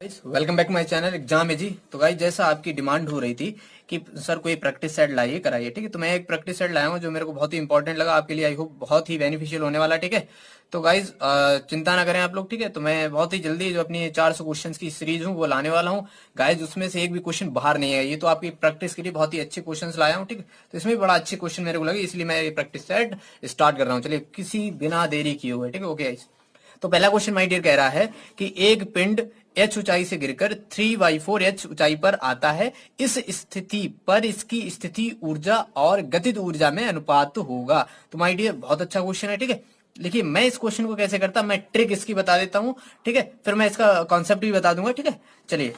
Welcome back my channel exam है जी। तो guys जैसा आपकी डिमांड हो रही थी कि सर कोई प्रैक्टिस सेट लाइए कराइए, ठीक है। तो मैं एक प्रैक्टिस सेट लाया हूँ जो मेरे को बहुत ही इंपॉर्टेंट लगा आपके लिए, आई होप बहुत ही बेनिफिशियल होने वाला, ठीक है। तो गाइस चिंता ना करें आप लोग, ठीक है। तो मैं बहुत ही जल्दी जो अपनी 400 क्वेश्चंस की सीरीज हूँ वो लाने वाला हूँ गाइस। उसमें से एक भी क्वेश्चन बाहर नहीं है, ये तो आपकी प्रैक्टिस के लिए बहुत ही अच्छे क्वेश्चन लाया हूँ, ठीक है। तो इसमें भी बड़ा अच्छे क्वेश्चन मेरे को लगे, इसलिए मैं ये प्रैक्टिस सेट स्टार्ट कर रहा हूँ। चलिए किसी बिना देरी किए हुए, ठीक है, ओके गाइस। तो पहला क्वेश्चन माय डियर कह रहा है कि एक पिंड h ऊंचाई से गिरकर 3/4h ऊंचाई पर आता है। इस स्थिति पर इसकी स्थिति ऊर्जा और गतिज ऊर्जा में अनुपात होगा। तो माय डियर बहुत अच्छा क्वेश्चन है, ठीक है। देखिए मैं इस क्वेश्चन को कैसे करता, मैं ट्रिक इसकी बता देता हूं, ठीक है। फिर मैं इसका कॉन्सेप्ट भी बता दूंगा, ठीक है। चलिए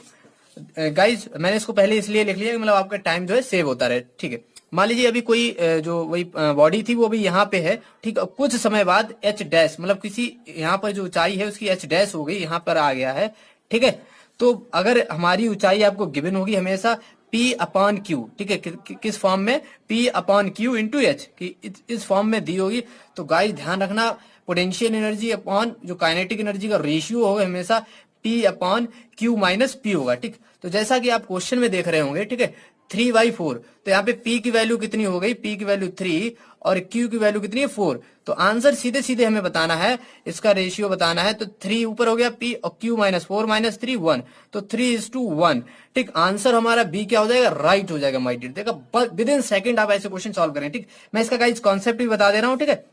गाइज मैंने इसको पहले इसलिए लिख लिया कि मतलब आपका टाइम जो है सेव होता रहे, ठीक है। मान लीजिए अभी कोई जो वही बॉडी थी वो भी यहाँ पे है, ठीक है। कुछ समय बाद एच डैश मतलब किसी यहाँ पर जो ऊंचाई है उसकी एच डैश हो गई, यहाँ पर आ गया है, ठीक है। तो अगर हमारी ऊंचाई आपको गिवन होगी हमेशा P अपॉन क्यू, ठीक है। किस फॉर्म में, P upon Q into H, कि इस फॉर्म में दी होगी। तो गाइस ध्यान रखना पोटेंशियल एनर्जी अपॉन जो काइनेटिक एनर्जी का रेशियो होगा हमेशा P upon Q minus P होगा, ठीक। तो जैसा कि आप क्वेश्चन में देख रहे होंगे, ठीक है, 3/4। तो यहाँ पे P की वैल्यू कितनी हो गई, P की वैल्यू 3 और Q की वैल्यू कितनी है 4। तो आंसर सीधे सीधे हमें बताना है, इसका रेशियो बताना है। तो 3 ऊपर हो गया P और Q माइनस 4 माइनस 3 1, तो 3:1, ठीक। आंसर हमारा बी क्या हो जाएगा, राइट हो जाएगा माय डियर। देखा विद इन सेकंड आप ऐसे क्वेश्चन सॉल्व करें, ठीक। मैं इसका गाइस कॉन्सेप्ट भी बता दे रहा हूं, ठीक है।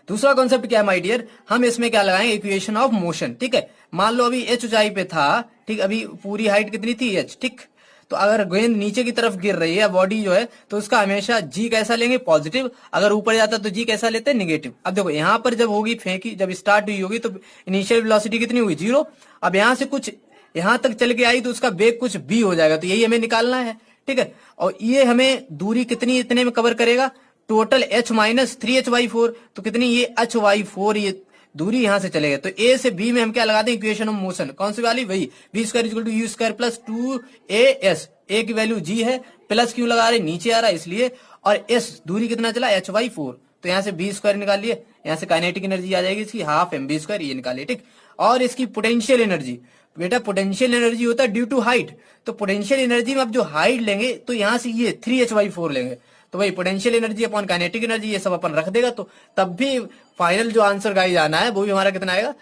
दूसरा कॉन्सेप्ट क्या है माय डियर, हम इसमें क्या लगाएंगे, इक्वेशन ऑफ मोशन, ठीक है। मान लो अभी एच ऊंचाई पे था, ठीक। अभी पूरी हाइट कितनी थी एच, ठीक। तो अगर गेंद नीचे की तरफ गिर रही है बॉडी जो है, तो उसका हमेशा जी कैसा लेंगे, पॉजिटिव। अगर ऊपर जाता तो जी कैसा लेते हैं, निगेटिव। अब देखो यहां पर जब होगी फेंकी, जब स्टार्ट हुई होगी तो इनिशियल वेलोसिटी कितनी हुई, 0। अब यहां से कुछ यहां तक चल के आई तो उसका वेग कुछ बी हो जाएगा, तो यही हमें निकालना है, ठीक है। और ये हमें दूरी कितनी इतने में कवर करेगा, टोटल h माइनस 3h/4। तो कितनी, ये h/4 ये दूरी यहां से चलेगा। तो ए से बी में हम क्या लगाते हैं, इक्वेशन ऑफ मोशन कौन सी वाली, वही v square equal to u square plus 2as। A की वैल्यू g है, प्लस क्यों लगा रहे, नीचे आ रहा है इसलिए। और s दूरी कितना चला, h/4। तो यहाँ से बी स्क्वायर निकाल लिए, यहाँ से काइनेटिक एनर्जी आ जाएगी इसकी हाफ एम बी स्क्वायर, ये निकालिए, ठीक। और इसकी पोटेंशियल एनर्जी, बेटा पोटेंशियल एनर्जी होता है ड्यू टू हाइट। तो पोटेंशियल एनर्जी में अब जो हाइट लेंगे तो यहाँ से ये 3h/4 लेंगे। तो भाई potential energy upon kinetic energy ये सब अपन रख देगा, तो तब भी फाइनल जो आंसर गाइस आना है वो भी हमारा कितना आएगा,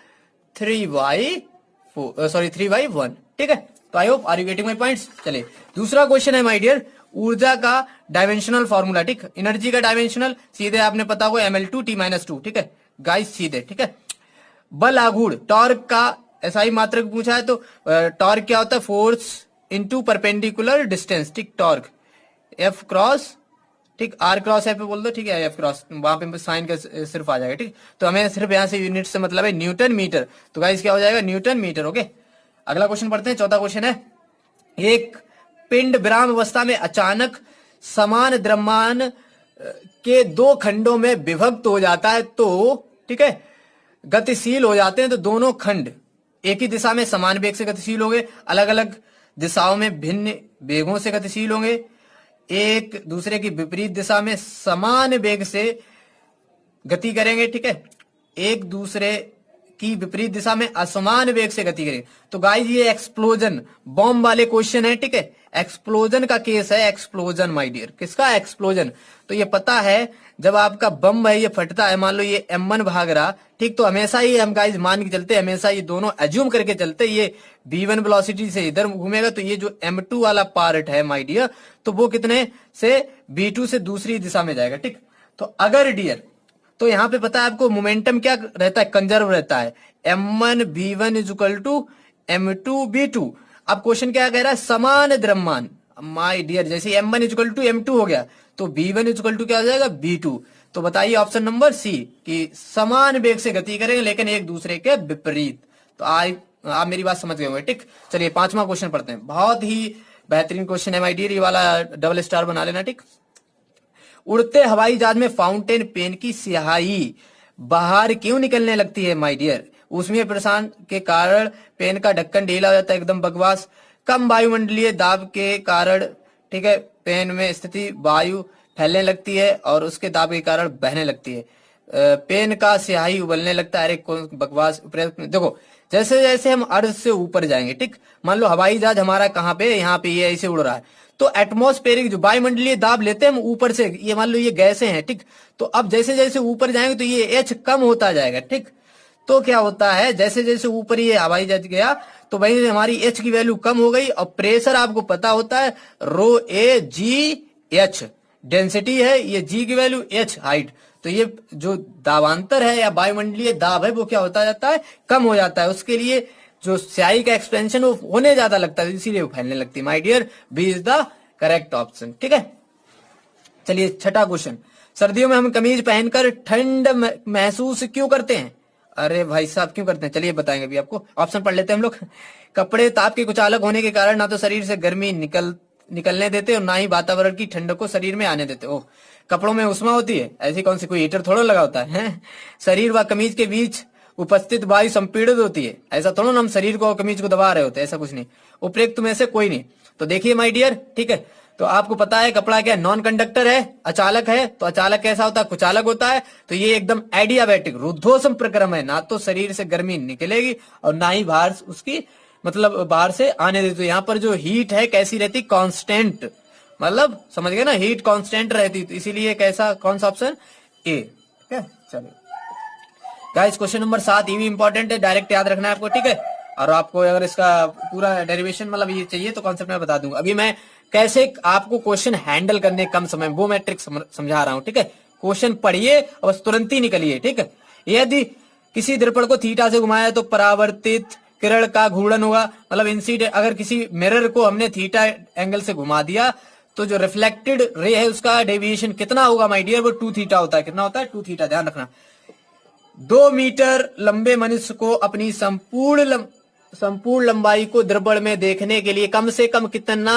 3/1, ठीक है। तो I hope are you getting my points. चलिए दूसरा क्वेश्चन है माय डियर, ऊर्जा का डायमेंशनल फॉर्मूला, ठीक। एनर्जी का डायमेंशनल सीधे आपने पता होगा ml2t-2, ठीक है गाइस, सीधे, ठीक है। बल आघूर्ण टॉर्क का ऐसा ही मात्रक पूछा है, तो टॉर्क क्या होता है, फोर्स इंटू परपेंडिकुलर डिस्टेंस, ठीक। टॉर्क एफ क्रॉस, ठीक, आर क्रॉस एफ पे बोल दो, ठीक है, एफ क्रॉस वहां पे साइन का सिर्फ आ जाएगा, ठीक। तो हमें सिर्फ यहां से यूनिट से मतलब है न्यूटन मीटर, तो गाइस क्या हो जाएगा, न्यूटन मीटर, ओके। अगला क्वेश्चन पढ़ते हैं, चौथा क्वेश्चन है, एक पिंड विराम अवस्था में अचानक समान द्रव्यमान के दो खंडों में विभक्त हो जाता है, तो ठीक है, गतिशील हो जाते हैं। तो दोनों खंड एक ही दिशा में समान वेग से गतिशील होंगे, अलग अलग दिशाओं में भिन्न वेगों से गतिशील होंगे, एक दूसरे की विपरीत दिशा में समान वेग से गति करेंगे, ठीक है, एक दूसरे की विपरीत दिशा में असमान वेग से गति करेंगे। तो गाइस ये एक्सप्लोजन बॉम्ब वाले क्वेश्चन है, ठीक है। एक्सप्लोजन का केस है, एक्सप्लोजन माय डियर, किसका एक्सप्लोजन। तो ये पता है जब आपका बम है ये फटता है, मान लो ये m1 भाग रहा, ठीक। तो हमेशा ही हम गाइस मान के चलते, हमेशा ये दोनों एज्यूम करके चलते, ये v1 वेलोसिटी से इधर घूमेगा, तो ये जो m2 वाला पार्ट है माय डियर, तो वो कितने से v2 से दूसरी दिशा में जाएगा, ठीक। तो अगर डियर, तो यहां पे पता है आपको मोमेंटम क्या रहता है, कंजर्व रहता है, m1 v1 is equal to m2 v2। अब क्वेश्चन क्या कह रहा है, समान द्रव्यमान माय डियर, जैसे m1 is equal to m2 हो गया, तो v1 इज इक्वल टू क्या हो जाएगा, v2। तो बताइए ऑप्शन नंबर सी, कि समान वेग से गति करेंगे लेकिन एक दूसरे के विपरीत। तो आप मेरी बात समझ गए होंगे, ठीक। चलिए पांचवा क्वेश्चन पढ़ते हैं, बहुत ही बेहतरीन क्वेश्चन है माय डियर, ये वाला डबल स्टार बना लेना, ठीक। उड़ते हवाई जहाज में फाउंटेन पेन की स्याही बाहर क्यों निकलने लगती है माय डियर, उसमें प्रसारण के कारण पेन का ढक्कन ढीला हो जाता है, एकदम बकवास। कम वायुमंडलीय दाब के कारण, ठीक है, पेन में स्थिति वायु फैलने लगती है और उसके दाब के कारण बहने लगती है। पेन का स्याही उबलने लगता है, अरे कौन बकवास। देखो जैसे जैसे हम अर्थ से ऊपर जाएंगे, ठीक, मान लो हवाई जहाज हमारा कहाँ पे, यहाँ पे ये ऐसे उड़ रहा है, तो एटमॉस्फेरिक जो वायुमंडलीय दाब लेते हैं हम ऊपर से, ये मान लो ये गैसें हैं, ठीक, तो अब जैसे जैसे ऊपर जाएंगे तो ये एच कम होता जाएगा, ठीक। तो क्या होता है, जैसे जैसे ऊपर ये हवाई जहाज गया तो भाई हमारी एच की वैल्यू कम हो गई, और प्रेशर आपको पता होता है रो ए जी एच, डेंसिटी है ये, जी की वैल्यू, एच हाइट, तो ये जो दाबांतर है या वायुमंडलीय दाब है वो क्या होता जाता है, कम हो जाता है। उसके लिए जो स्याही का एक्सपेंशन वो होने ज्यादा लगता है, इसीलिए वो फैलने लगती है। My dear, B is the correct option, ठीक है। चलिए छठा क्वेश्चन, सर्दियों में हम कमीज पहनकर ठंड महसूस क्यों करते हैं? अरे भाई साहब क्यों करते हैं, चलिए बताएंगे अभी आपको, ऑप्शन पढ़ लेते हैं हम लोग। कपड़े ताप के कुछ अलग होने के कारण ना तो शरीर से गर्मी निकलने देते और ना ही वातावरण की ठंडक को शरीर में आने देते। ओह, कपड़ों में उष्मा होती है, ऐसी कौन सी कोई हीटर थोड़ा लगा होता है? शरीर व कमीज के बीच उपस्थित वायु संपीड़ित होती है, ऐसा थोड़ा ना हम शरीर को और कमीज को दबा रहे होते हैं, ऐसा कुछ नहीं। उपयुक्त में से कोई नहीं। तो देखिए माय डियर, ठीक है, तो आपको पता है कपड़ा क्या नॉन कंडक्टर है, अचालक है, तो अचालक कैसा होता है, कुचालक होता है, तो ये एकदम एडियाबैटिक रुद्धोष्म प्रक्रम है, ना तो शरीर से गर्मी निकलेगी और ना ही बाहर उसकी मतलब बाहर से आने देती। तो यहाँ पर जो हीट है कैसी रहती, कांस्टेंट, मतलब समझ गए ना, हीट कांस्टेंट रहती, तो इसीलिए कैसा, कौन सा ऑप्शन, ए, ठीक है। चलिए गाइस क्वेश्चन नंबर 7 ये भी इंपॉर्टेंट है, डायरेक्ट याद रखना है आपको, ठीक है। और आपको अगर इसका पूरा डेरिवेशन मतलब ये चाहिए तो कॉन्सेप्ट में बता दूंगा। अभी मैं कैसे आपको क्वेश्चन हैंडल करने कम समय में, वो मैं ट्रिक समझा रहा हूँ, ठीक है। क्वेश्चन पढ़िए और बस तुरंत ही निकलिए, ठीक है। यदि किसी दर्पण को थीटा से घुमाया तो परावर्तित किरण का घूर्णन होगा, मतलब इंसिडेंट, अगर किसी मिरर को हमने थीटा एंगल से घुमा दिया तो जो रिफ्लेक्टेड रे है उसका डेविएशन कितना होगा माय डियर, वो 2 थीटा होता है। कितना होता है, 2 थीटा, ध्यान रखना। 2 मीटर लंबे मनुष्य को अपनी संपूर्ण लंबाई को दर्पण में देखने के लिए कम से कम कितना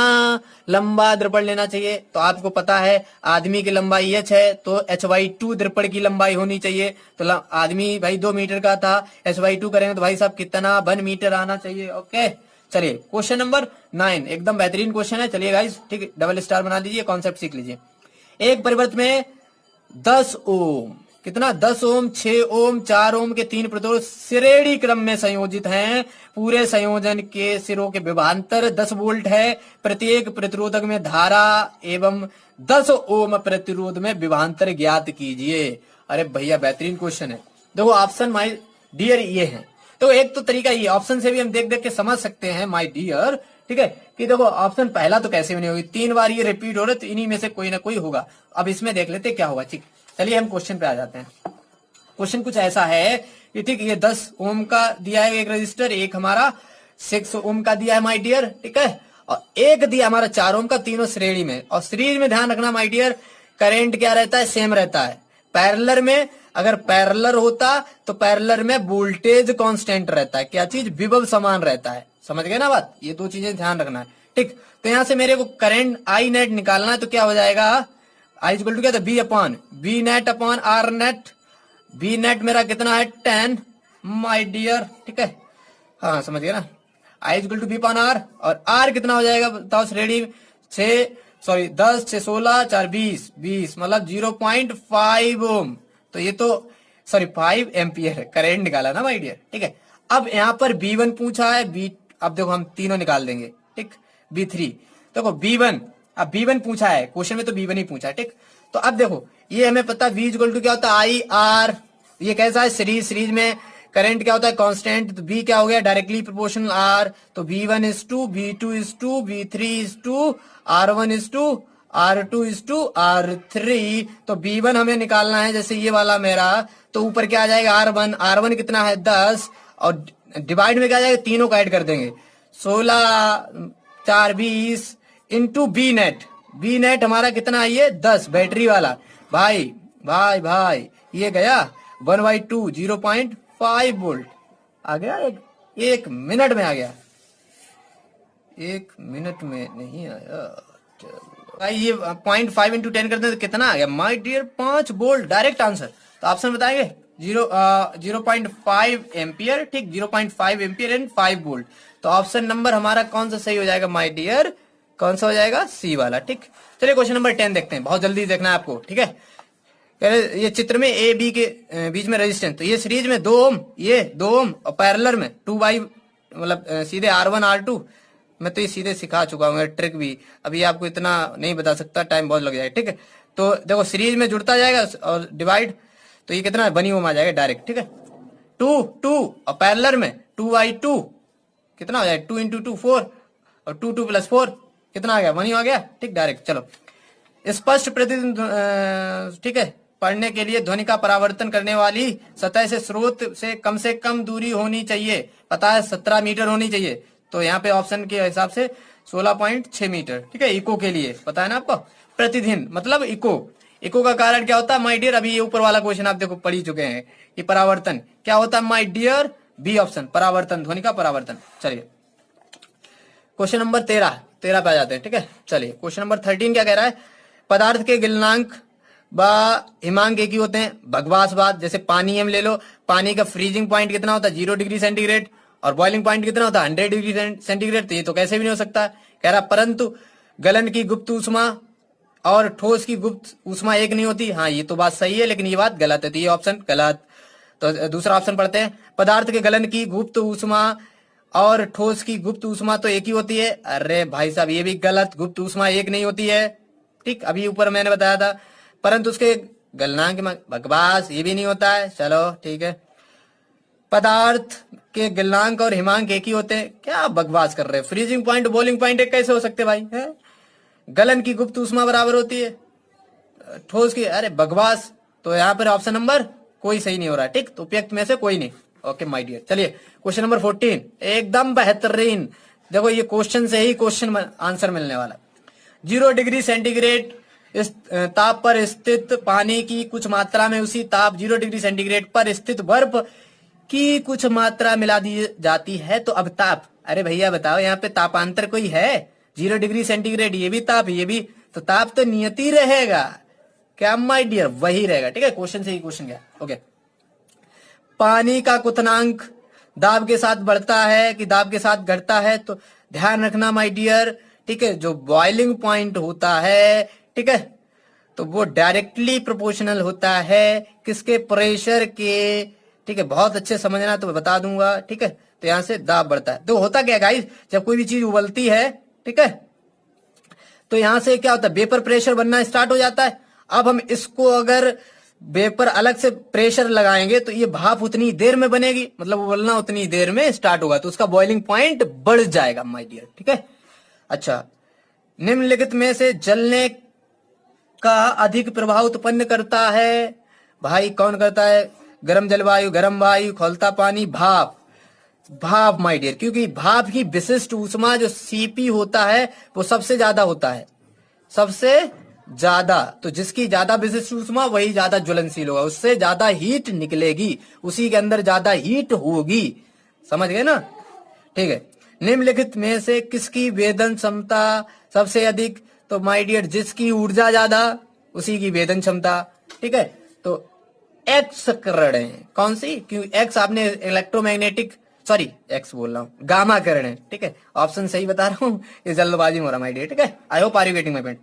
लंबा दर्पण लेना चाहिए? तो आपको पता है आदमी की लंबाई h है, तो h/2 दर्पण की लंबाई होनी चाहिए। तो आदमी भाई 2 मीटर का था, h/2 करेंगे तो भाई साहब कितना 1 मीटर आना चाहिए। ओके, चलिए क्वेश्चन नंबर 9 एकदम बेहतरीन क्वेश्चन है। चलिए गाइस, ठीक है, डबल स्टार बना लीजिए, कॉन्सेप्ट सीख लीजिए। एक परिवर्त में 10 ओम, कितना, 10 ओम, 6 ओम, 4 ओम के 3 प्रतिरोध श्रेणी क्रम में संयोजित हैं। पूरे संयोजन के सिरों के विभवांतर 10 वोल्ट है। प्रत्येक प्रतिरोधक में धारा एवं 10 ओम प्रतिरोध में विभवांतर ज्ञात कीजिए। अरे भैया बेहतरीन क्वेश्चन है। देखो ऑप्शन माय डियर ये है, तो एक तो तरीका ये, ऑप्शन से भी हम देख देख के समझ सकते हैं माय डियर, ठीक है, कि देखो ऑप्शन पहला तो कैसे भी नहीं होगी, 3 बार ये रिपीट हो रहे तो इन्हीं में से कोई ना कोई होगा। अब इसमें देख लेते क्या होगा, ठीक। चलिए हम क्वेश्चन पे आ जाते हैं। क्वेश्चन कुछ ऐसा है कि ठीक, ये 10 ओम का दिया है एक रजिस्टर, एक हमारा 6 ओम का दिया है माय डियर, ठीक है, और एक दिया हमारा 4 ओम का, तीनों श्रेणी में। और सीरीज में ध्यान रखना माय डियर, करंट क्या रहता है, सेम रहता है। पैरेलल में अगर पैरेलल होता तो पैरेलल में वोल्टेज कांस्टेंट रहता है, क्या चीज, विभव समान रहता है। समझ गए ना बात, ये 2 चीजें ध्यान रखना है, ठीक। तो यहां से मेरे को करंट आई नेट निकालना है, तो क्या हो जाएगा, आई इक्वल टू क्या था, B net upon R net. B net मेरा कितना है, 10 माय डियर, ठीक है, हाँ समझ गया ना। I equal to B upon R, और आर कितना हो जाएगा बताओ, श्रेणी 10 6 16 4 20 मतलब 0.5 ओम। तो ये तो 5 एम्पियर करंट निकाला ना माय डियर, ठीक है। अब यहाँ पर B1 पूछा है, अब देखो हम तीनों निकाल देंगे, ठीक। B3 देखो B1, अब B1 पूछा है क्वेश्चन में, तो B1 ही पूछा है, ठीक। तो अब देखो ये हमें पता V इक्वल टू क्या होता है, आई आर, ये कैसा है, सीरीज में करंट क्या होता है, कांस्टेंट, तो B क्या हो गया, डायरेक्टली प्रोपोर्शनल R, तो B1 is to B2 is to B3 is to R1 is to R2 is to R3। तो B1 हमें निकालना है, जैसे ये वाला मेरा, तो ऊपर क्या आ जाएगा, R1 कितना है 10, और डिवाइड में क्या आ जाएगा, तीनों को ऐड कर देंगे, 16 4 20 इंटू बी नेट हमारा कितना है, ये 10 बैटरी वाला। भाई ये गया 1/2 0.5 वोल्ट आ गया, एक मिनट में आ गया, 1 मिनट में नहीं आया। भाई ये 0.5 इंटू 10 करते हैं तो कितना आ गया my dear, 5 volt, direct answer. तो ऑप्शन बताएंगे 0.5 एम्पियर, ठीक, 0.5 एम्पियर एंड 5 वोल्ट। तो ऑप्शन नंबर हमारा कौन सा सही हो जाएगा माय डियर, कौन सा हो जाएगा, सी वाला, ठीक। चलिए क्वेश्चन नंबर 10 देखते हैं, बहुत जल्दी देखना है आपको, ठीक है। कह रहे ये चित्र में ए बी के बीच में रेजिस्टेंस, तो ये सीरीज में 2 ओम, ये 2 ओम, और पैरेलल में 2 बाई मतलब सीधे R1 R2। मैं तो ये सीधे सिखा चुका हूँ ट्रिक भी, अभी आपको इतना नहीं बता सकता, टाइम बहुत लग जाएगा, ठीक है। तो देखो सीरीज में जुड़ता जाएगा और डिवाइड, तो ये कितना 1 ओम आ जाएगा डायरेक्ट, ठीक है। 2 और पैरेलल में 2/2 कितना हो जाएगा 2 × 2 4, और 2 + 4 कितना आ गया 1 आ गया, ठीक डायरेक्ट। चलो स्पष्ट प्रतिदिन ठीक है पढ़ने के लिए ध्वनि का परावर्तन करने वाली सतह से स्रोत से कम दूरी होनी चाहिए, पता है 17 मीटर होनी चाहिए। तो यहाँ पे ऑप्शन के हिसाब से 16.6 मीटर, ठीक है। इको के लिए पता है ना आपको, प्रतिदिन मतलब इको का कारण क्या होता है माय डियर, अभी ये ऊपर वाला क्वेश्चन आप देखो पढ़ ही चुके हैं कि परावर्तन क्या होता है माय डियर, बी ऑप्शन परावर्तन, ध्वनि का परावर्तन। चलिए क्वेश्चन नंबर 13 पे आ जाते हैं, ठीक है। चलिए क्वेश्चन नंबर 13 क्या कह रहा है, पदार्थ के गलनांक व हिमांक एक ही होते हैं, बकवास बात। जैसे पानी हम ले लो, पानी का फ्रीजिंग पॉइंट कितना होता है 0 डिग्री सेंटीग्रेड, और बॉइलिंग पॉइंट कितना होता है 100 डिग्री सेंटीग्रेड, तो ये तो कैसे भी नहीं हो सकता। कह रहा परंतु गलन की गुप्त ऊष्मा और ठोस की गुप्त ऊष्मा एक नहीं होती। हाँ ये तो बात सही है, लेकिन ये बात गलत है, तो ये ऑप्शन गलत। तो दूसरा ऑप्शन पढ़ते हैं, पदार्थ के गलन की गुप्त ऊष्मा और ठोस की गुप्त ऊष्मा तो एक ही होती है। अरे भाई साहब ये भी गलत, गुप्त ऊष्मा एक नहीं होती है, ठीक। अभी ऊपर मैंने बताया था, परंतु उसके गलनांक में बकवास, ये भी नहीं होता है। चलो ठीक है, पदार्थ के गलनांक और हिमांक एक ही होते हैं, क्या बकवास कर रहे हैं। फ्रीजिंग पॉइंट बॉइलिंग पॉइंट एक कैसे हो सकते भाई है? गलन की गुप्त ऊष्मा बराबर होती है ठोस की, अरे बकवास। तो यहाँ पर ऑप्शन नंबर कोई सही नहीं हो रहा है, ठीक। तो उपयुक्त में से कोई नहीं, ओके माय डियर। चलिए क्वेश्चन नंबर 14 एकदम बेहतरीन, देखो ये क्वेश्चन से ही क्वेश्चन आंसर मिलने वाला। 0 डिग्री सेंटीग्रेड इस ताप पर स्थित पानी की कुछ मात्रा में उसी ताप 0 डिग्री सेंटीग्रेड पर स्थित बर्फ की कुछ मात्रा मिला दी जाती है, तो अब ताप, अरे भैया बताओ यहाँ पे तापांतर कोई है? 0 डिग्री सेंटीग्रेड ये भी ताप, ये भी, तो ताप तो नियत ही रहेगा, क्या माय डियर, वही रहेगा, ठीक है। क्वेश्चन से ही क्वेश्चन क्या, ओके। पानी का क्वथनांक दाब के साथ बढ़ता है कि दाब के साथ घटता है, तो ध्यान रखना माय डियर, ठीक है। जो बॉइलिंग पॉइंट होता है, ठीक है, तो वो डायरेक्टली प्रोपोर्शनल होता है किसके, प्रेशर के, ठीक है। बहुत अच्छे समझना, तो मैं बता दूंगा, ठीक है। तो यहां से दाब बढ़ता है, तो होता क्या गाइस, जब कोई भी चीज उबलती है, ठीक है, तो यहां से क्या होता है वेपर प्रेशर बनना स्टार्ट हो जाता है। अब हम इसको अगर वेपर अलग से प्रेशर लगाएंगे तो ये भाप उतनी देर में बनेगी, मतलब उबलना उतनी देर में स्टार्ट होगा, तो उसका बॉइलिंग पॉइंट बढ़ जाएगा माय डियर, ठीक है। अच्छा, निम्नलिखित में से जलने का अधिक प्रभाव उत्पन्न करता है, भाई कौन करता है? गर्म जलवायु, गर्म वायु, खौलता पानी, भाप। भाप माय डियर, क्योंकि भाप की विशिष्ट ऊष्मा जो सीपी होता है वो सबसे ज्यादा होता है, सबसे ज्यादा। तो जिसकी ज्यादा विशिष्ट ऊष्मा वही ज्यादा ज्वलनशील होगा, उससे ज्यादा हीट निकलेगी, उसी के अंदर ज्यादा हीट होगी, समझ गए ना, ठीक है। निम्नलिखित में से किसकी वेदन क्षमता सबसे अधिक? तो माय डियर जिसकी ऊर्जा ज्यादा उसी की वेदन क्षमता, ठीक है। तो एक्स किरण है, कौन सी? क्यों एक्स, आपने इलेक्ट्रोमैग्नेटिक, सॉरी एक्स बोल रहा हूँ, गामा किरण है, ठीक है। ऑप्शन सही बता रहा हूँ, ये जल्दबाजी में हो रहा माय डियर, ठीक है। I hope are you getting my point.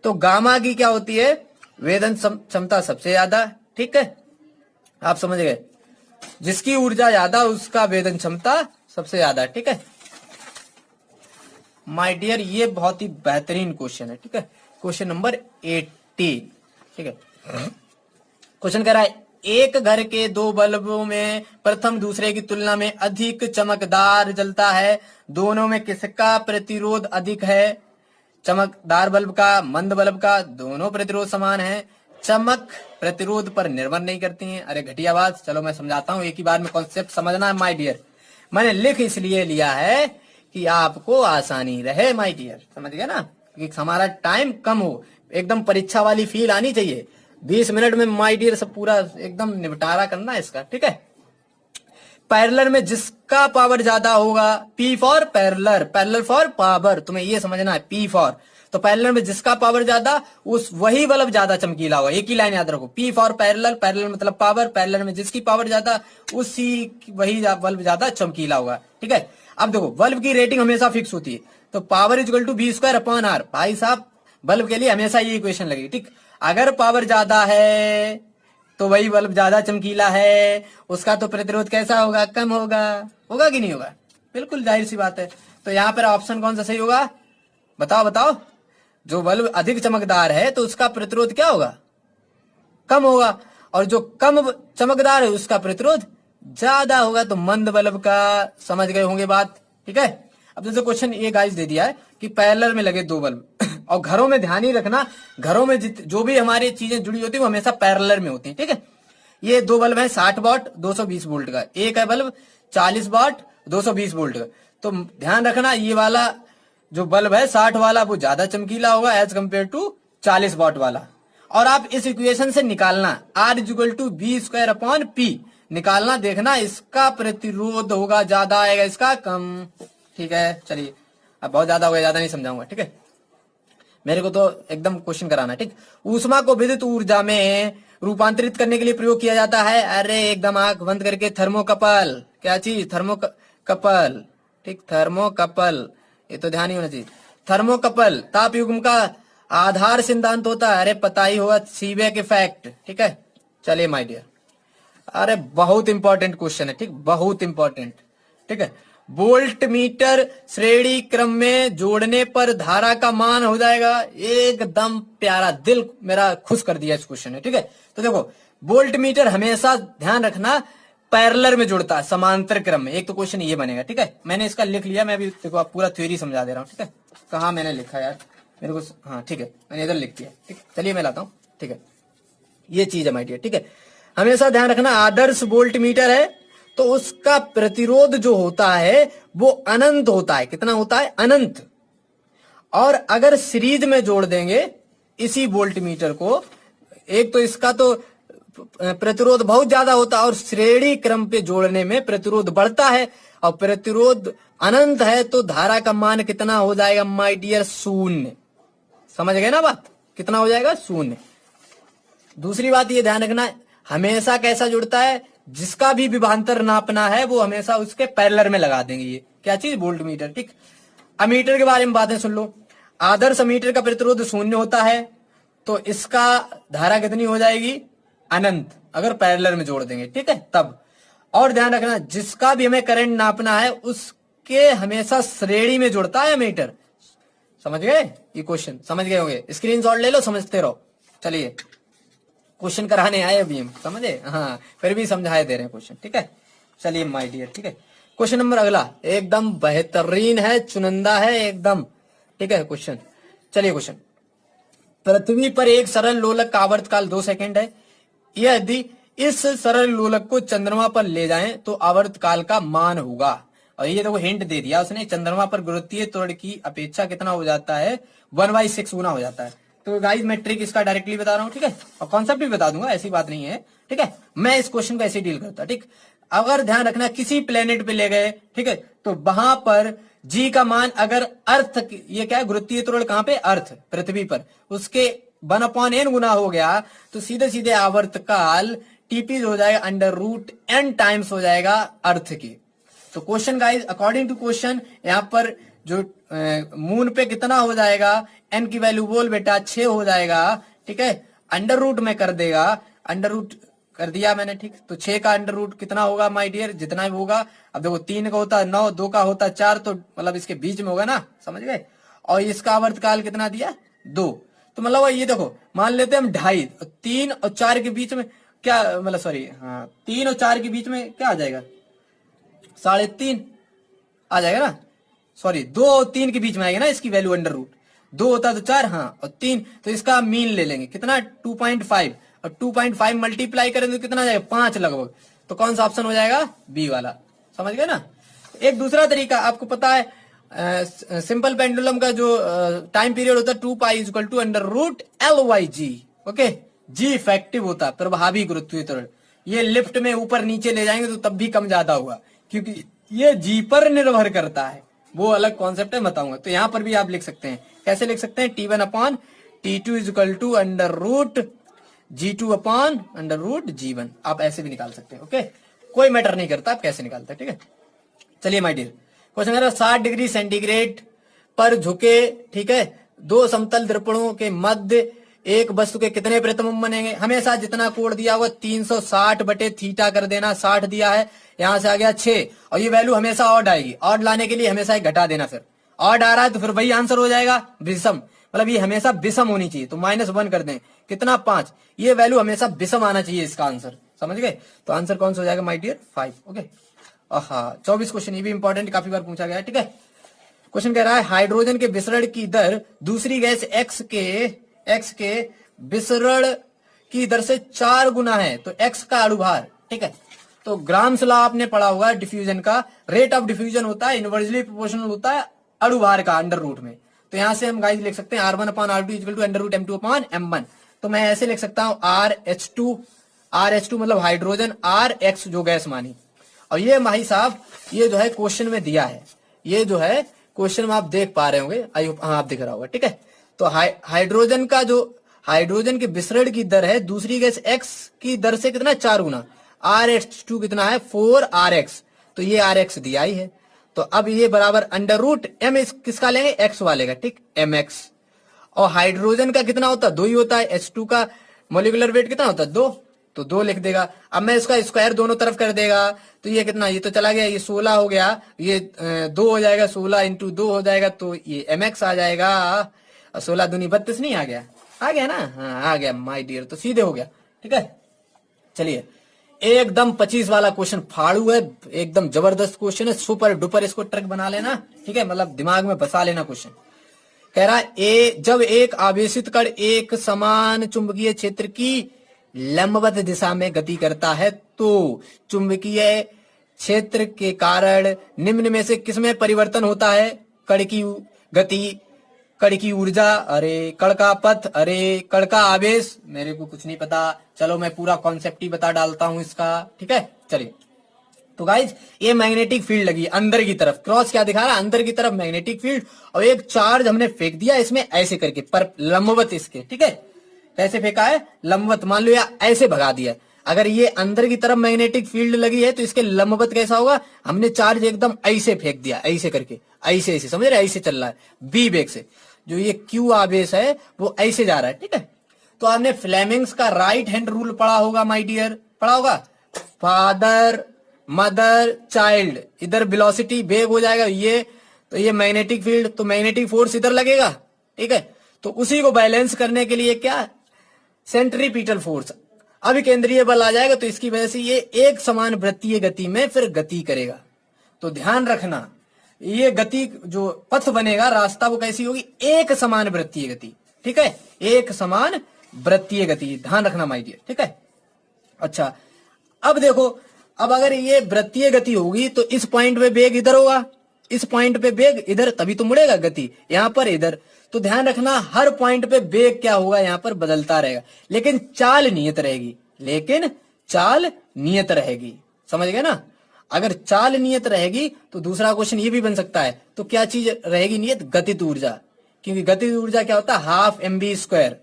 तो गामा की क्या होती है? वेदन क्षमता सबसे ज्यादा, ठीक है, आप समझ गए। जिसकी ऊर्जा ज्यादा उसका वेदन क्षमता सबसे ज्यादा, ठीक है माय डियर। ये बहुत ही बेहतरीन क्वेश्चन है, ठीक है। क्वेश्चन नंबर 18, ठीक है। क्वेश्चन कह रहा है एक घर के 2 बल्बों में प्रथम दूसरे की तुलना में अधिक चमकदार जलता है, दोनों में किसका प्रतिरोध अधिक है? चमकदार बल्ब का, मंद बल्ब का, दोनों प्रतिरोध समान है। चमक प्रतिरोध पर निर्भर नहीं करती हैं। अरे घटिया बात, चलो मैं समझाता हूँ, एक ही बार में कॉन्सेप्ट समझना है माय डियर। मैंने लिख इसलिए लिया है कि आपको आसानी रहे माय डियर, समझ गए ना, क्योंकि हमारा टाइम कम हो, एकदम परीक्षा वाली फील आनी चाहिए। 20 मिनट में माय डियर सब पूरा एकदम निपटारा करना है इसका, ठीक है। पैरेलल में जिसका पावर ज्यादा होगा, P for parallel, parallel for power, तुम्हें ये समझना है, P फॉर, तो पैरेलल में जिसका पावर ज्यादा उस वही बल्ब ज्यादा चमकीला होगा, एक ही लाइन याद रखो, P फॉर पैरेलल, पैरेलल मतलब पावर, पैरेलल में जिसकी पावर ज्यादा उसी वही बल्ब ज्यादा चमकीला होगा, ठीक है। अब देखो बल्ब की रेटिंग हमेशा फिक्स होती है, तो power is equal to V² upon R, भाई साहब बल्ब के लिए हमेशा ये इक्वेशन लगेगी, ठीक। अगर पावर ज्यादा है तो वही बल्ब ज्यादा चमकीला है, उसका तो प्रतिरोध कैसा होगा, कम होगा। होगा कि नहीं होगा? बिल्कुल जाहिर सी बात है। तो यहाँ पर ऑप्शन कौन सा सही होगा? बताओ बताओ। जो बल्ब अधिक चमकदार है तो उसका प्रतिरोध क्या होगा? कम होगा। और जो कम चमकदार है उसका प्रतिरोध ज्यादा होगा। तो मंद बल्ब का समझ गए होंगे बात, ठीक है। अब जैसे क्वेश्चन ये गाइस दे दिया है कि पैरेलल में लगे दो बल्ब और घरों में ध्यान ही रखना, घरों में जो भी हमारी चीजें जुड़ी होती है वो हमेशा पैरेलल में होती है, ठीक है। ये दो बल्ब है 60 वॉट 220 वोल्ट का, एक है बल्ब 40 वॉट 220 वोल्ट का। तो ध्यान रखना ये वाला जो बल्ब है 60 वाला वो ज्यादा चमकीला होगा एज कंपेयर टू 40 वॉट वाला। और आप इस इक्वेशन से निकालना R = V²/P निकालना, देखना इसका प्रतिरोध होगा ज्यादा आएगा, इसका कम, ठीक है। चलिए अब बहुत ज्यादा हो गया, ज्यादा नहीं समझाऊंगा, ठीक है। मेरे को तो एकदम क्वेश्चन कराना, ठीक। ऊष्मा को विद्युत ऊर्जा में रूपांतरित करने के लिए प्रयोग किया जाता है, अरे एकदम आंख बंद करके, थर्मोकपल। क्या चीज? थर्मोकपल, ठीक, थर्मोकपल, ये तो ध्यान ही होना चाहिए। थर्मोकपल ताप युग्म का आधार सिद्धांत होता है, अरे पता ही होगा, सीबेक इफेक्ट, ठीक है। चलिए माय डियर, अरे बहुत इंपॉर्टेंट क्वेश्चन है, ठीक, बहुत इंपॉर्टेंट, ठीक है। वोल्ट मीटर श्रेणी क्रम में जोड़ने पर धारा का मान हो जाएगा, एकदम प्यारा, दिल मेरा खुश कर दिया इस क्वेश्चन ने, ठीक है। तो देखो वोल्ट मीटर हमेशा ध्यान रखना पैरेलल में जुड़ता है, समांतर क्रम में। एक तो क्वेश्चन ये बनेगा, ठीक है। मैंने इसका लिख लिया, मैं भी देखो आप पूरा थ्योरी समझा दे रहा हूँ, ठीक है। कहाँ मैंने लिखा यार मेरे को, हाँ ठीक है, मैंने इधर लिख दिया, ठीक। चलिए मैं लाता हूँ, ठीक है। ये चीज है माय डियर, ठीक है। हमेशा ध्यान रखना आदर्श वोल्ट मीटर है तो उसका प्रतिरोध जो होता है वो अनंत होता है। कितना होता है? अनंत। और अगर सीरीज में जोड़ देंगे इसी वोल्ट मीटर को, एक तो इसका तो प्रतिरोध बहुत ज्यादा होता है और श्रेणी क्रम पे जोड़ने में प्रतिरोध बढ़ता है, और प्रतिरोध अनंत है तो धारा का मान कितना हो जाएगा माय डियर? शून्य। समझ गए ना बात? कितना हो जाएगा? शून्य। दूसरी बात ये ध्यान रखना, हमेशा कैसा जुड़ता है? जिसका भी विभवांतर नापना है वो हमेशा उसके पैरेलल में लगा देंगे। ये क्या चीज? वोल्ट मीटर, ठीक। अमीटर के बारे में बातें सुन लो। आदर्श अमीटर का प्रतिरोध शून्य होता है तो इसका धारा कितनी हो जाएगी? अनंत, अगर पैरेलल में जोड़ देंगे, ठीक है, तब। और ध्यान रखना जिसका भी हमें करंट नापना है उसके हमेशा श्रेणी में जुड़ता है अमीटर। समझ गए? ये क्वेश्चन समझ गए होंगे, स्क्रीनशॉट ले लो, समझते रहो। चलिए क्वेश्चन कराने आए अभी हम, समझे? हाँ, फिर भी समझाए दे रहे हैं क्वेश्चन, ठीक है। चलिए माय डियर, ठीक है। क्वेश्चन नंबर अगला एकदम बेहतरीन है, चुनिंदा है एकदम, ठीक है क्वेश्चन। चलिए क्वेश्चन, पृथ्वी पर एक सरल लोलक का आवर्तकाल 2 सेकंड है। यदि इस सरल लोलक को चंद्रमा पर ले जाएं तो आवर्तकाल का मान होगा। और ये देखो हिंट दे दिया उसने, चंद्रमा पर गुरुत्वीय त्वरण की अपेक्षा कितना हो जाता है? 1/6 गुना हो जाता है। तो गाइस मैं ट्रिक इसका डायरेक्टली बता रहा हूँ, ठीक है, और कॉन्सेप्ट भी बता दूंगा, ऐसी बात नहीं है, ठीक है। मैं इस क्वेश्चन को ऐसे डील करता, ठीक। अगर ध्यान रखना किसी प्लेनेट पे ले गए, ठीक है, तो वहां पर जी का मान अगर अर्थ, ये क्या है? गुरुत्वीय त्वरण कहां पे? अर्थ, पृथ्वी पर, उसके 1/n गुना हो गया तो सीधे सीधे आवर्तकाल टीपी हो जाएगा √n टाइम्स हो जाएगा अर्थ की। तो question guys according to question यहाँ पर जो मून पे कितना हो जाएगा? n की वैल्यू बोल बेटा 6 हो जाएगा, ठीक है। √ में कर देगा, √ कर दिया मैंने, ठीक। तो 6 का √ कितना होगा माय डियर? जितना भी होगा। अब देखो 3 का होता है 9, 2 का होता है 4, तो मतलब इसके बीच में होगा ना, समझ गए। और इसका आवर्तकाल कितना दिया? 2। तो मतलब ये देखो मान लेते हैं हम 2.5, 3 और 4 के बीच में क्या, मतलब सॉरी, हाँ 3 और 4 के बीच में क्या आ जाएगा? 3.5 आ जाएगा ना, सॉरी 2 और 3 के बीच में आएगा ना इसकी वैल्यू √ 2 होता तो 4, हाँ, और 3, तो इसका मीन ले लेंगे कितना? 2.5, और 2.5 मल्टीप्लाई करेंगे तो कितना आ जाएगा? 5 लगभग। तो कौन सा ऑप्शन हो जाएगा? बी वाला। समझ गए ना? एक दूसरा तरीका आपको पता है, सिंपल पेंडुलम का जो टाइम पीरियड होता है 2π = √L/g, ओके। जी इफेक्टिव होता है, प्रभावी गुरुत्वीय त्वरण। ये लिफ्ट में ऊपर नीचे ले जाएंगे तो तब भी कम ज्यादा होगा, क्योंकि ये जी पर निर्भर करता है, वो अलग कॉन्सेप्ट है, बताऊंगा। तो यहां पर भी आप लिख सकते हैं, कैसे लिख सकते हैं? T1/T2 = √G2/√G1, आप ऐसे भी निकाल सकते हैं, ओके। कोई मैटर नहीं करता आप कैसे निकालते हैं, ठीक है। चलिए my dear, question 60 degree centigrade पर झुके, ठीक है, 2 समतल दर्पणों के मध्य एक वस्तु के कितने प्रतिबिंब बनेंगे? हमेशा जितना कोण दिया हुआ 360 बटे थीटा कर देना, 60 दिया है, यहां से आ गया 6, और ये वैल्यू हमेशा ऑड आएगी। ऑड लाने के लिए हमेशा एक घटा देना, फिर ऑड आ रहा है तो फिर वही आंसर हो जाएगा विषम, मतलब ये हमेशा विषम होनी चाहिए, तो -1 कर दें, कितना 5, ये वैल्यू हमेशा विषम आना चाहिए इसका आंसर, समझ गए? तो आंसर कौन सा हो जाएगा माय डियर? 5। ओके, हाँ 24 क्वेश्चन, ये भी इंपॉर्टेंट, काफी बार पूछा गया है, ठीक है। क्वेश्चन कह रहा है हाइड्रोजन के विसरण की दर दूसरी गैस एक्स के विसरण की दर से 4 गुना है, तो एक्स का अणुभार, ठीक है। तो ग्राम्स लॉ आपने पढ़ा होगा डिफ्यूजन का, रेट ऑफ डिफ्यूजन होता है इनवर्सली प्रोपोर्शनल होता है अणुभार का अंडर रूट में। तो यहां से हम गाइस लिख सकते हैं R1/R2 equal to under root M2/M1। तो मैं ऐसे लिख सकता हूं RH2 मतलब हाइड्रोजन, RX जो गैस मानी, और ये भाई साहब ये जो है क्वेश्चन में दिया है, ये जो है क्वेश्चन में आप देख पा रहे होंगे, आई होप, हाँ आप दिख रहा होगा, ठीक है। तो हाइड्रोजन का जो हाइड्रोजन के विसरण की दर है दूसरी गैस एक्स की दर से कितना 4 गुना, RH2 कितना है 4RX, तो ये RX दिया ही है। तो अब ये बराबर अंडर रूट M किसका लेंगे? एक्स वाले का, ठीक, MX। और हाइड्रोजन का कितना होता है? 2 ही होता है, H2 का मोलिकुलर वेट कितना होता है? 2, तो 2 लिख देगा। अब मैं इसका स्क्वायर दोनों तरफ कर देगा, तो ये कितना, ये तो चला गया, ये 16 हो गया, ये 2 हो जाएगा, 16 इंटू 2 हो जाएगा, तो ये MX आ जाएगा। 16 दूनी 32 नहीं आ गया? आ गया ना, हाँ आ गया माय डियर, तो सीधे हो गया, ठीक है। चलिए एकदम 25 वाला क्वेश्चन फाड़ू है, एकदम जबरदस्त क्वेश्चन है, सुपर डुपर, इसको ट्रिक बना लेना, ठीक है, मतलब दिमाग में बसा लेना क्वेश्चन। कह रहा है जब एक आवेशित कण एक समान चुंबकीय क्षेत्र की लंबवत दिशा में गति करता है तो चुंबकीय क्षेत्र के कारण निम्न में से किसमें परिवर्तन होता है? कण की गति, कण की ऊर्जा, अरे कण का पथ, अरे कण का आवेश, मेरे को कुछ नहीं पता, चलो मैं पूरा कॉन्सेप्ट ही बता डालता हूं इसका, ठीक है। चलिए तो गाइज ये मैग्नेटिक फील्ड लगी अंदर की तरफ, क्रॉस क्या दिखा रहा है? अंदर की तरफ मैग्नेटिक फील्ड, और एक चार्ज हमने फेंक दिया इसमें ऐसे करके पर लंबवत इसके, ठीक है। कैसे फेंका है? लंबवत, मान लो या ऐसे भगा दिया। अगर ये अंदर की तरफ मैग्नेटिक फील्ड लगी है तो इसके लंबवत कैसा होगा? हमने चार्ज एकदम ऐसे फेंक दिया, ऐसे करके, ऐसे ऐसे, समझ रहे? ऐसे चल रहा है बी वेग से, जो ये क्यू आवेश है वो ऐसे जा रहा है, ठीक है। तो आपने फ्लेमिंग्स का राइट हैंड रूल पढ़ा होगा माय डियर, पढ़ा होगा, फादर मदर चाइल्ड, इधर वेलोसिटी वेग हो जाएगा ये, तो ये मैग्नेटिक फील्ड, तो मैग्नेटिक फोर्स इधर लगेगा, ठीक है। तो उसी को बैलेंस करने के लिए क्या? सेंट्रीपिटल फोर्स, अभिकेंद्रीय बल आ जाएगा, तो इसकी वजह से ये एक समान वृत्तीय गति में फिर गति करेगा। तो ध्यान रखना ये गति जो पथ बनेगा, रास्ता, वो कैसी होगी? एक समान वृत्तीय गति, ठीक है, एक समान वृत्तीय गति, ध्यान रखना माय डियर, ठीक है। अच्छा अब देखो, अब अगर ये वृत्तीय गति होगी तो इस पॉइंट पे वेग इधर होगा, इस पॉइंट पे वेग इधर, तभी तो मुड़ेगा गति, यहां पर इधर। तो ध्यान रखना हर पॉइंट पे वेग क्या होगा? यहां पर बदलता रहेगा, लेकिन चाल नियत रहेगी, लेकिन चाल नियत रहेगी, समझ गए ना। अगर चाल नियत रहेगी तो दूसरा क्वेश्चन ये भी बन सकता है, तो क्या चीज रहेगी नियत? गतिज ऊर्जा, क्योंकि गतिज ऊर्जा क्या होता है? हाफ mv²,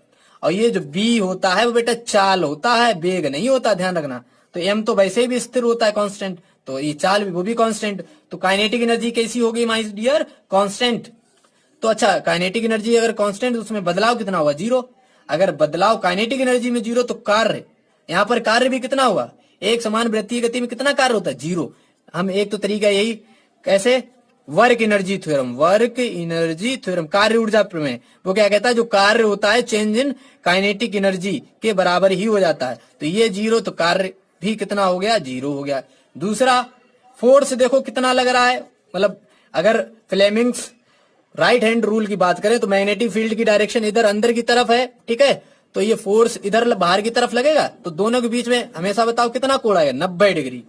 और ये जो b होता है वो बेटा चाल होता है, वेग नहीं होता, ध्यान रखना। तो m तो वैसे भी स्थिर होता है, कांस्टेंट, तो ये चाल भी, वो भी कांस्टेंट, तो काइनेटिक एनर्जी कैसी होगी माय डियर? कांस्टेंट। तो अच्छा काइनेटिक एनर्जी अगर कांस्टेंट तो उसमें बदलाव कितना होगा? 0। अगर बदलाव काइनेटिक एनर्जी में 0 तो कार्य, यहां पर कार्य भी कितना होगा? एक समान वृत्तीय गति में कितना कार्य होता है? 0। हम एक तो तरीका यही, कैसे? Work energy theorem, work energy theorem, कार्य ऊर्जा प्रमेय, वो क्या कहता है? जो कार्य होता है चेंज इन काइनेटिक एनर्जी के बराबर ही हो जाता है, तो ये 0, तो कार्य भी कितना हो गया? 0 हो गया। दूसरा फोर्स देखो कितना लग रहा है, मतलब अगर फ्लेमिंग्स राइट हैंड रूल की बात करें तो मैग्नेटिक फील्ड की डायरेक्शन इधर अंदर की तरफ है, ठीक है, तो ये फोर्स इधर बाहर की तरफ लगेगा, तो दोनों के बीच में हमेशा बताओ कितना कोण आएगा? 90 डिग्री।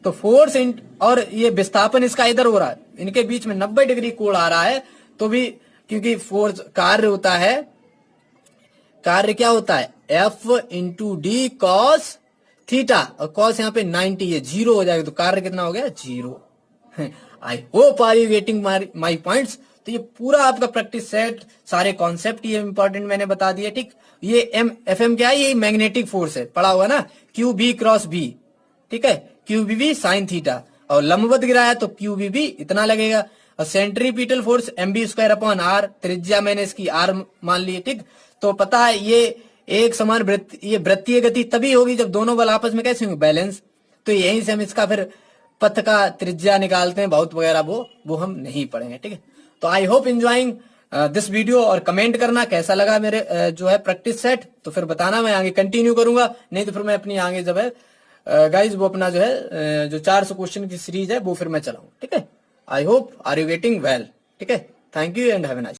तो फोर्स और ये विस्थापन इसका इधर हो रहा है, इनके बीच में 90 डिग्री कोण आ रहा है, तो भी क्योंकि फोर्स कार्य होता है, कार्य क्या होता है? F into D cos theta, और कॉस यहाँ पे 90 है, 0 हो जाएगा, तो कार्य कितना हो गया? 0। I hope are you getting my points. तो ये पूरा आपका प्रैक्टिस सेट, सारे कॉन्सेप्ट ये इंपॉर्टेंट मैंने बता दिए, ठीक। ये FM क्या है? ये मैग्नेटिक फोर्स है, पढ़ा हुआ ना, QB क्रॉस B, ठीक है, QBB साइन थीटा, और लंबवत गिराया तो QBB इतना लगेगा। और centripetal force mv² upon r, त्रिज्या मैंने इसकी r मान ली, ठीक। तो पता है ये एक समान ये वृत्तीय गति तभी होगी जब दोनों बल आपस में कैसे होंगे, बैलेंस। तो यहीं से हम इसका फिर पथ का त्रिज्या निकालते हैं, बहुत वगैरह वो हम नहीं पढ़ेंगे, ठीक है। तो I hope enjoying this video, और कमेंट करना कैसा लगा मेरे जो है प्रैक्टिस सेट, तो फिर बताना, मैं आगे कंटिन्यू करूंगा, नहीं तो फिर मैं अपनी आगे जब है गाइज वो अपना जो है जो 400 क्वेश्चन की सीरीज है वो फिर मैं चलाऊं, ठीक है। I hope are you getting well, ठीक है। Thank you and have a nice.